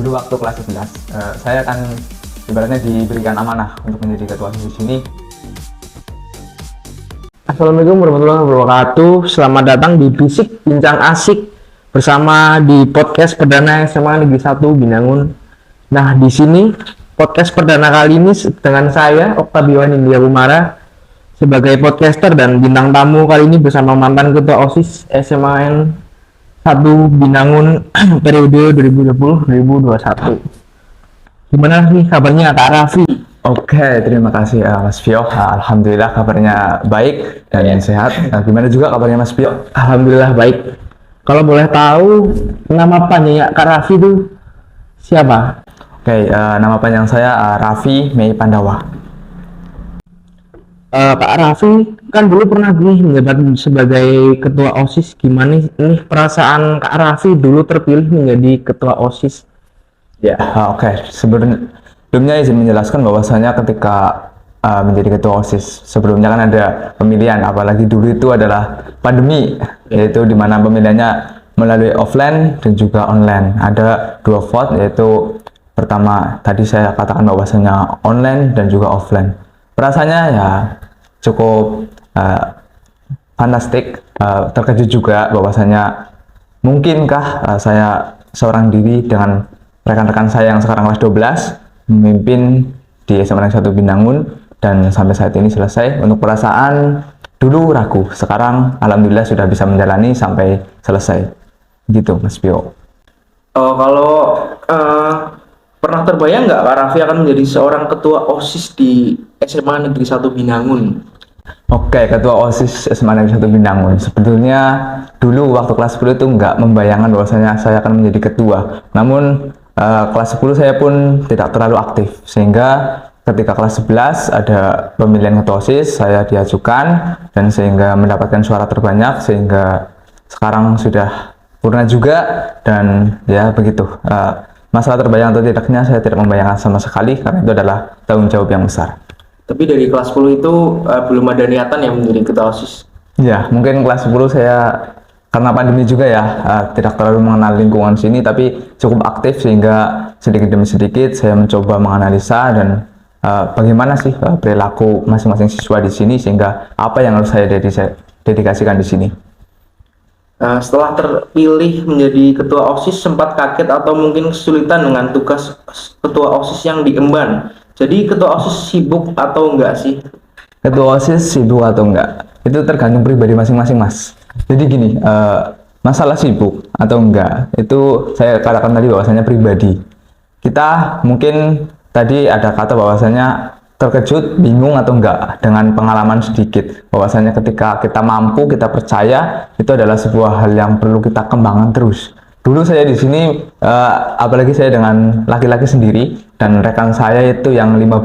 dulu waktu kelas 11, saya akan ibaratnya diberikan amanah untuk menjadi ketua OSIS di sini. Assalamualaikum warahmatullahi wabarakatuh. Selamat datang di Bisik Bincang Asik bersama di podcast perdana SMA Negeri 1 Binangun. Nah, di sini podcast perdana kali ini dengan saya Oktabiwan India Kumara sebagai podcaster dan bintang tamu kali ini bersama mantan ketua OSIS SMA 1 Binangun periode 2020-2021. Gimana nih kabarnya Kak Raffi? Oke, terima kasih Mas Vio. Alhamdulillah kabarnya baik dan sehat. Gimana juga kabarnya Mas Vio? Alhamdulillah baik. Kalau boleh tahu nama panjangnya Kak Raffi itu siapa? Oke, nama panjang saya Raffi Mei Pandawa. Kak Raffi kan dulu pernah nih menjabat sebagai ketua OSIS. Gimana nih perasaan Kak Raffi dulu terpilih menjadi ketua OSIS? Ya, oke. Sebelumnya izin menjelaskan bahwasanya ketika menjadi ketua OSIS, sebelumnya kan ada pemilihan, apalagi dulu itu adalah pandemi, yaitu di mana pemilihannya melalui offline dan juga online. Ada dua vote, yaitu pertama tadi saya katakan bahwasanya online dan juga offline. Perasaannya ya cukup fantastik, terkejut juga bahwasanya mungkinkah saya seorang diri dengan rekan-rekan saya yang sekarang kelas 12 memimpin di SMA Negeri 1 Binangun dan sampai saat ini selesai. Untuk perasaan dulu ragu, sekarang alhamdulillah sudah bisa menjalani sampai selesai. Gitu Mas Pio. Kalau pernah terbayang nggak Kak Raffi akan menjadi seorang ketua OSIS di SMA Negeri 1 Binangun? Oke, ketua OSIS SMA Negeri 1 Binangun. Sebetulnya dulu waktu kelas 10 itu nggak membayangkan bahwasanya saya akan menjadi ketua. Namun kelas 10 saya pun tidak terlalu aktif, sehingga ketika kelas 11 ada pemilihan ketua OSIS, saya diajukan dan sehingga mendapatkan suara terbanyak, sehingga sekarang sudah purna juga. Dan ya begitu, masalah terbayang atau tidaknya saya tidak membayangkan sama sekali, karena itu adalah tanggung jawab yang besar. Tapi dari kelas 10 itu belum ada niatan yang menjadi ketua OSIS? Ya, mungkin kelas 10 saya karena pandemi juga ya, tidak terlalu mengenal lingkungan sini, tapi cukup aktif sehingga sedikit demi sedikit saya mencoba menganalisa dan bagaimana sih perilaku masing-masing siswa di sini, sehingga apa yang harus saya dedikasikan di sini. Setelah terpilih menjadi ketua OSIS, sempat kaget atau mungkin kesulitan dengan tugas ketua OSIS yang diemban. Jadi ketua OSIS sibuk atau enggak sih? Ketua OSIS sibuk atau enggak, itu tergantung pribadi masing-masing Mas. Jadi gini, masalah sibuk atau enggak itu saya katakan tadi bahwasanya pribadi. Kita mungkin tadi ada kata bahwasanya terkejut, bingung atau enggak dengan pengalaman sedikit, bahwasanya ketika kita mampu, kita percaya, itu adalah sebuah hal yang perlu kita kembangkan terus. Dulu saya di sini, apalagi saya dengan laki-laki sendiri, dan rekan saya itu yang 15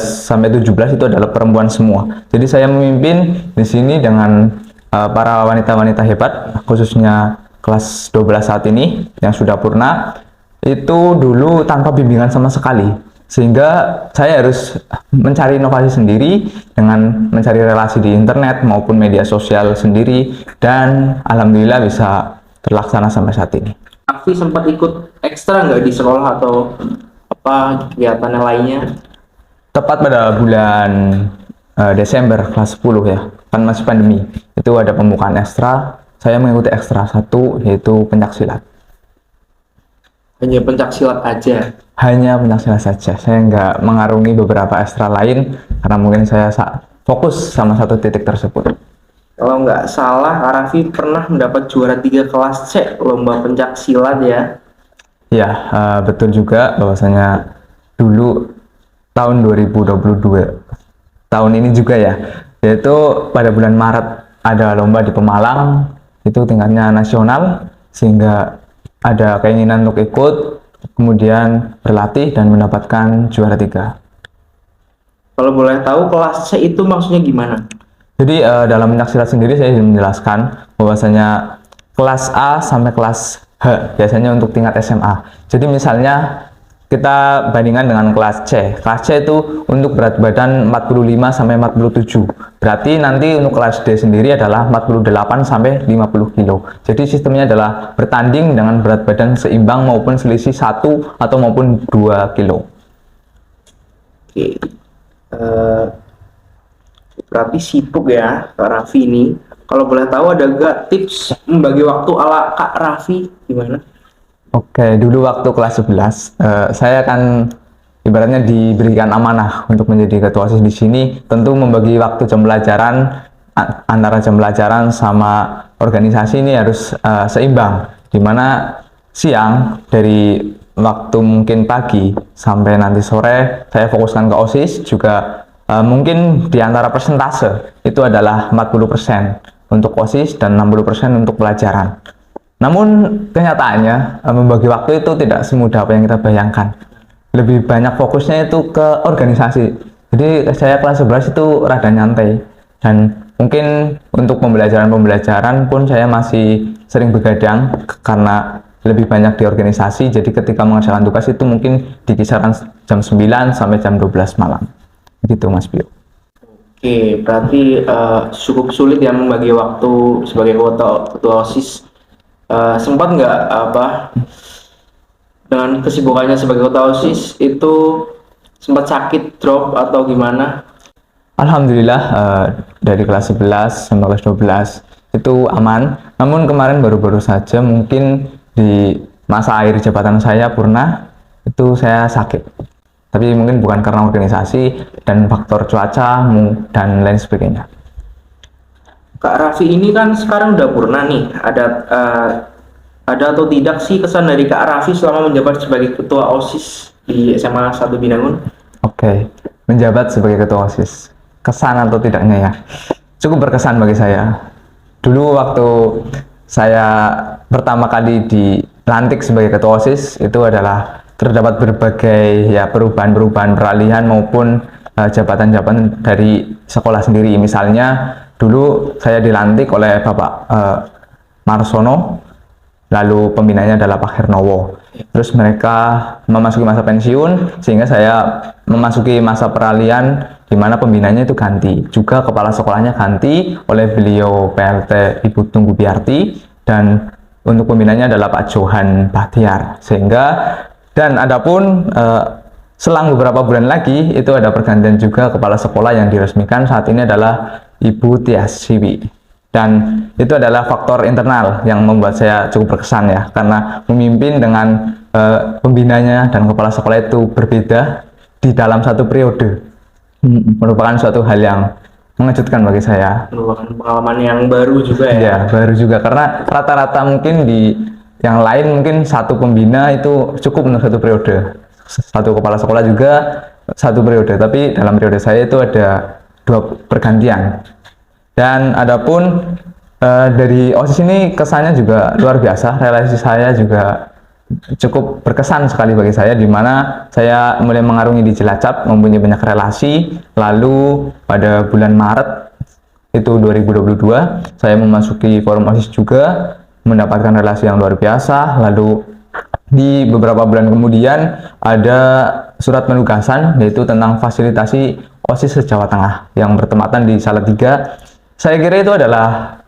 sampai 17 itu adalah perempuan semua. Jadi saya memimpin di sini dengan para wanita-wanita hebat, khususnya kelas 12 saat ini yang sudah purna, itu dulu tanpa bimbingan sama sekali. Sehingga saya harus mencari inovasi sendiri dengan mencari relasi di internet maupun media sosial sendiri, dan alhamdulillah bisa terlaksana sampai saat ini. Raffi sempat ikut ekstra nggak di sekolah atau apa kegiatan lainnya? Tepat pada bulan Desember kelas 10 ya, kan masih pandemi, itu ada pembukaan ekstra. Saya mengikuti ekstra satu, yaitu pencaksilat. Hanya pencaksilat aja? Hanya pencaksilat saja, saya nggak mengarungi beberapa ekstra lain karena mungkin saya fokus sama satu titik tersebut. Kalau nggak salah, Kak Raffi pernah mendapat juara 3 kelas C lomba pencaksilat ya? Ya, betul juga bahwasanya dulu tahun 2022, tahun ini juga ya, yaitu pada bulan Maret ada lomba di Pemalang, itu tingkatnya nasional, sehingga ada keinginan untuk ikut, kemudian berlatih dan mendapatkan juara 3. Kalau boleh tahu kelas C itu maksudnya gimana? Jadi dalam pencaksilat sendiri saya ingin menjelaskan bahwasanya kelas A sampai kelas H biasanya untuk tingkat SMA. Jadi misalnya kita bandingkan dengan kelas C. Kelas C itu untuk berat badan 45 sampai 47. Berarti nanti untuk kelas D sendiri adalah 48 sampai 50 kilo. Jadi sistemnya adalah bertanding dengan berat badan seimbang maupun selisih 1 atau maupun 2 kilo. Oke. Berarti sibuk ya Kak Raffi ini. Kalau boleh tahu ada gak tips membagi waktu ala Kak Raffi gimana? Oke, dulu waktu kelas 11, saya akan ibaratnya diberikan amanah untuk menjadi ketua OSIS di sini. Tentu membagi waktu jam pelajaran antara jam pelajaran sama organisasi ini harus seimbang. Dimana siang dari waktu mungkin pagi sampai nanti sore saya fokuskan ke OSIS, juga mungkin di antara persentase itu adalah 40% untuk OSIS dan 60% untuk pelajaran. Namun kenyataannya membagi waktu itu tidak semudah apa yang kita bayangkan. Lebih banyak fokusnya itu ke organisasi. Jadi saya kelas 11 itu rada nyantai, dan mungkin untuk pembelajaran pun saya masih sering begadang karena lebih banyak di organisasi. Jadi ketika mengerjakan tugas itu mungkin di kisaran jam 9 sampai jam 12 malam. Gitu Mas Bio. Oke, berarti cukup sulit ya membagi waktu sebagai ketua OSIS. Sempat nggak dengan kesibukannya sebagai ketua OSIS itu sempat sakit, drop atau gimana? Alhamdulillah dari kelas 11 sampai kelas 12 itu aman. Namun kemarin baru-baru saja mungkin di masa akhir jabatan saya purna itu saya sakit. Tapi mungkin bukan karena organisasi dan faktor cuaca dan lain sebagainya. Kak Raffi ini kan sekarang udah purna nih. Ada atau tidak sih kesan dari Kak Raffi selama menjabat sebagai ketua OSIS di SMA 1 Binangun? Oke, menjabat sebagai ketua OSIS. Kesan atau tidaknya ya? Cukup berkesan bagi saya. Dulu waktu saya pertama kali dilantik sebagai ketua OSIS itu adalah terdapat berbagai ya perubahan peralihan maupun jabatan-jabatan dari sekolah sendiri. Misalnya dulu saya dilantik oleh Bapak Marsono, lalu pembinanya adalah Pak Hernowo. Terus mereka memasuki masa pensiun sehingga saya memasuki masa peralihan di mana pembinanya itu ganti. Juga kepala sekolahnya ganti oleh beliau PLT Ibu Tunggu Biarti, dan untuk pembinanya adalah Pak Johan Bahtiar. Dan adapun selang beberapa bulan lagi itu ada pergantian juga kepala sekolah yang diresmikan saat ini adalah Ibu Tias Siwi. Dan itu adalah faktor internal yang membuat saya cukup berkesan ya, karena memimpin dengan pembinanya dan kepala sekolah itu berbeda di dalam satu periode. Merupakan suatu hal yang mengejutkan bagi saya. Merupakan pengalaman yang baru juga ya. Ya, baru juga karena rata-rata mungkin di yang lain mungkin satu pembina itu cukup untuk satu periode, satu kepala sekolah juga satu periode, tapi dalam periode saya itu ada 2 pergantian. Dan adapun dari OSIS ini kesannya juga luar biasa. Relasi saya juga cukup berkesan sekali bagi saya, di mana saya mulai mengarungi di Cilacap, mempunyai banyak relasi. Lalu pada bulan Maret itu 2022 saya memasuki forum OSIS juga, mendapatkan relasi yang luar biasa. Lalu di beberapa bulan kemudian ada surat penugasan yaitu tentang fasilitasi OSIS se-Jawa Tengah yang bertempatan di Salatiga. Saya kira itu adalah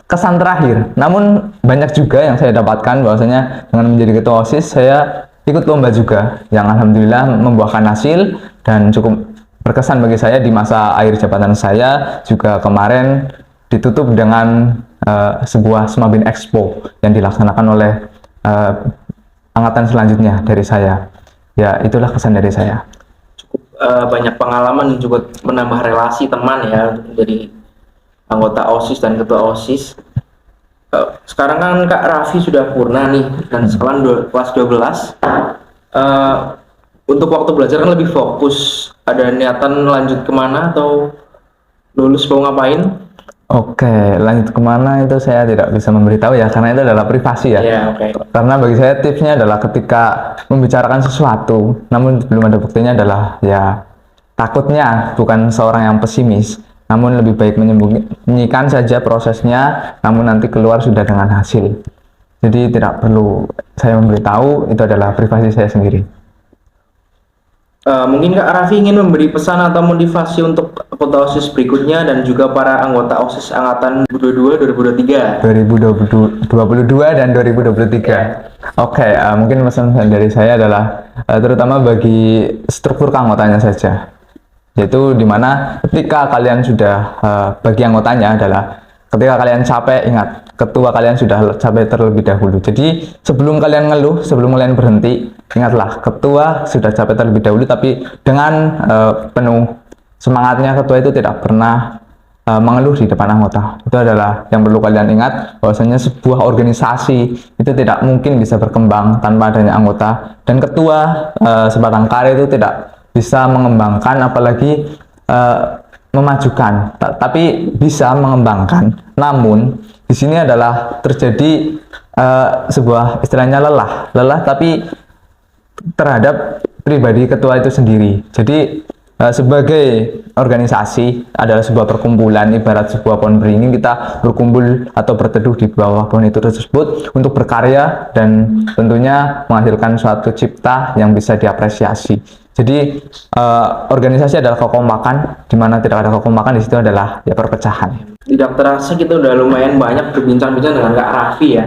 kesan terakhir. Namun banyak juga yang saya dapatkan, bahwasanya dengan menjadi ketua OSIS saya ikut lomba juga yang alhamdulillah membuahkan hasil dan cukup berkesan bagi saya di masa akhir jabatan saya. Juga kemarin ditutup dengan sebuah Smabin Expo yang dilaksanakan oleh angkatan selanjutnya dari saya. Ya, itulah kesan dari saya. Banyak pengalaman dan juga menambah relasi teman ya dari anggota OSIS dan ketua OSIS. Sekarang kan Kak Raffi sudah purna nih dan sekarang kelas 12. Untuk waktu belajar kan lebih fokus. Ada niatan lanjut kemana atau lulus mau ngapain? Oke, lanjut kemana itu saya tidak bisa memberitahu ya, karena itu adalah privasi ya. Oke. Karena bagi saya tipsnya adalah ketika membicarakan sesuatu, namun belum ada buktinya, adalah ya takutnya bukan seorang yang pesimis, namun lebih baik menyembunyikan saja prosesnya, namun nanti keluar sudah dengan hasil. Jadi tidak perlu saya memberitahu, itu adalah privasi saya sendiri. Mungkin Kak Raffi ingin memberi pesan atau motivasi untuk anggota OSIS berikutnya dan juga para anggota OSIS angkatan 2022 2022 dan 2023. Oke, mungkin pesan dari saya adalah terutama bagi struktur keanggotaannya saja, yaitu dimana ketika kalian sudah bagi anggotanya adalah ketika kalian capek, ingat ketua kalian sudah capek terlebih dahulu. Jadi sebelum kalian ngeluh, sebelum kalian berhenti, ingatlah ketua sudah capek terlebih dahulu, tapi dengan penuh semangatnya ketua itu tidak pernah mengeluh di depan anggota. Itu adalah yang perlu kalian ingat, bahwasanya sebuah organisasi itu tidak mungkin bisa berkembang tanpa adanya anggota, dan ketua sebatang kara itu tidak bisa mengembangkan apalagi memajukan, tapi bisa mengembangkan. Namun di sini adalah terjadi sebuah istilahnya lelah tapi terhadap pribadi ketua itu sendiri. Jadi sebagai organisasi adalah sebuah perkumpulan, ibarat sebuah pohon beringin, kita berkumpul atau berteduh di bawah pohon itu tersebut untuk berkarya dan tentunya menghasilkan suatu cipta yang bisa diapresiasi. Jadi organisasi adalah kekompakan, di mana tidak ada kekompakan di situ adalah ya perpecahan. Tidak terasa kita udah lumayan banyak berbincang-bincang dengan Kak Raffi ya.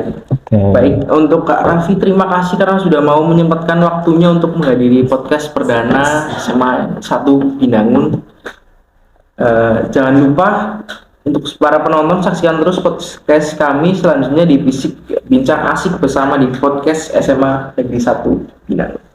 Baik, untuk Kak Raffi terima kasih karena sudah mau menyempatkan waktunya untuk menghadiri podcast perdana SMA 1 Binangun. Jangan lupa untuk para penonton saksikan terus podcast kami selanjutnya di Bisik Bincang Asik bersama di podcast SMA Negeri 1 Binangun.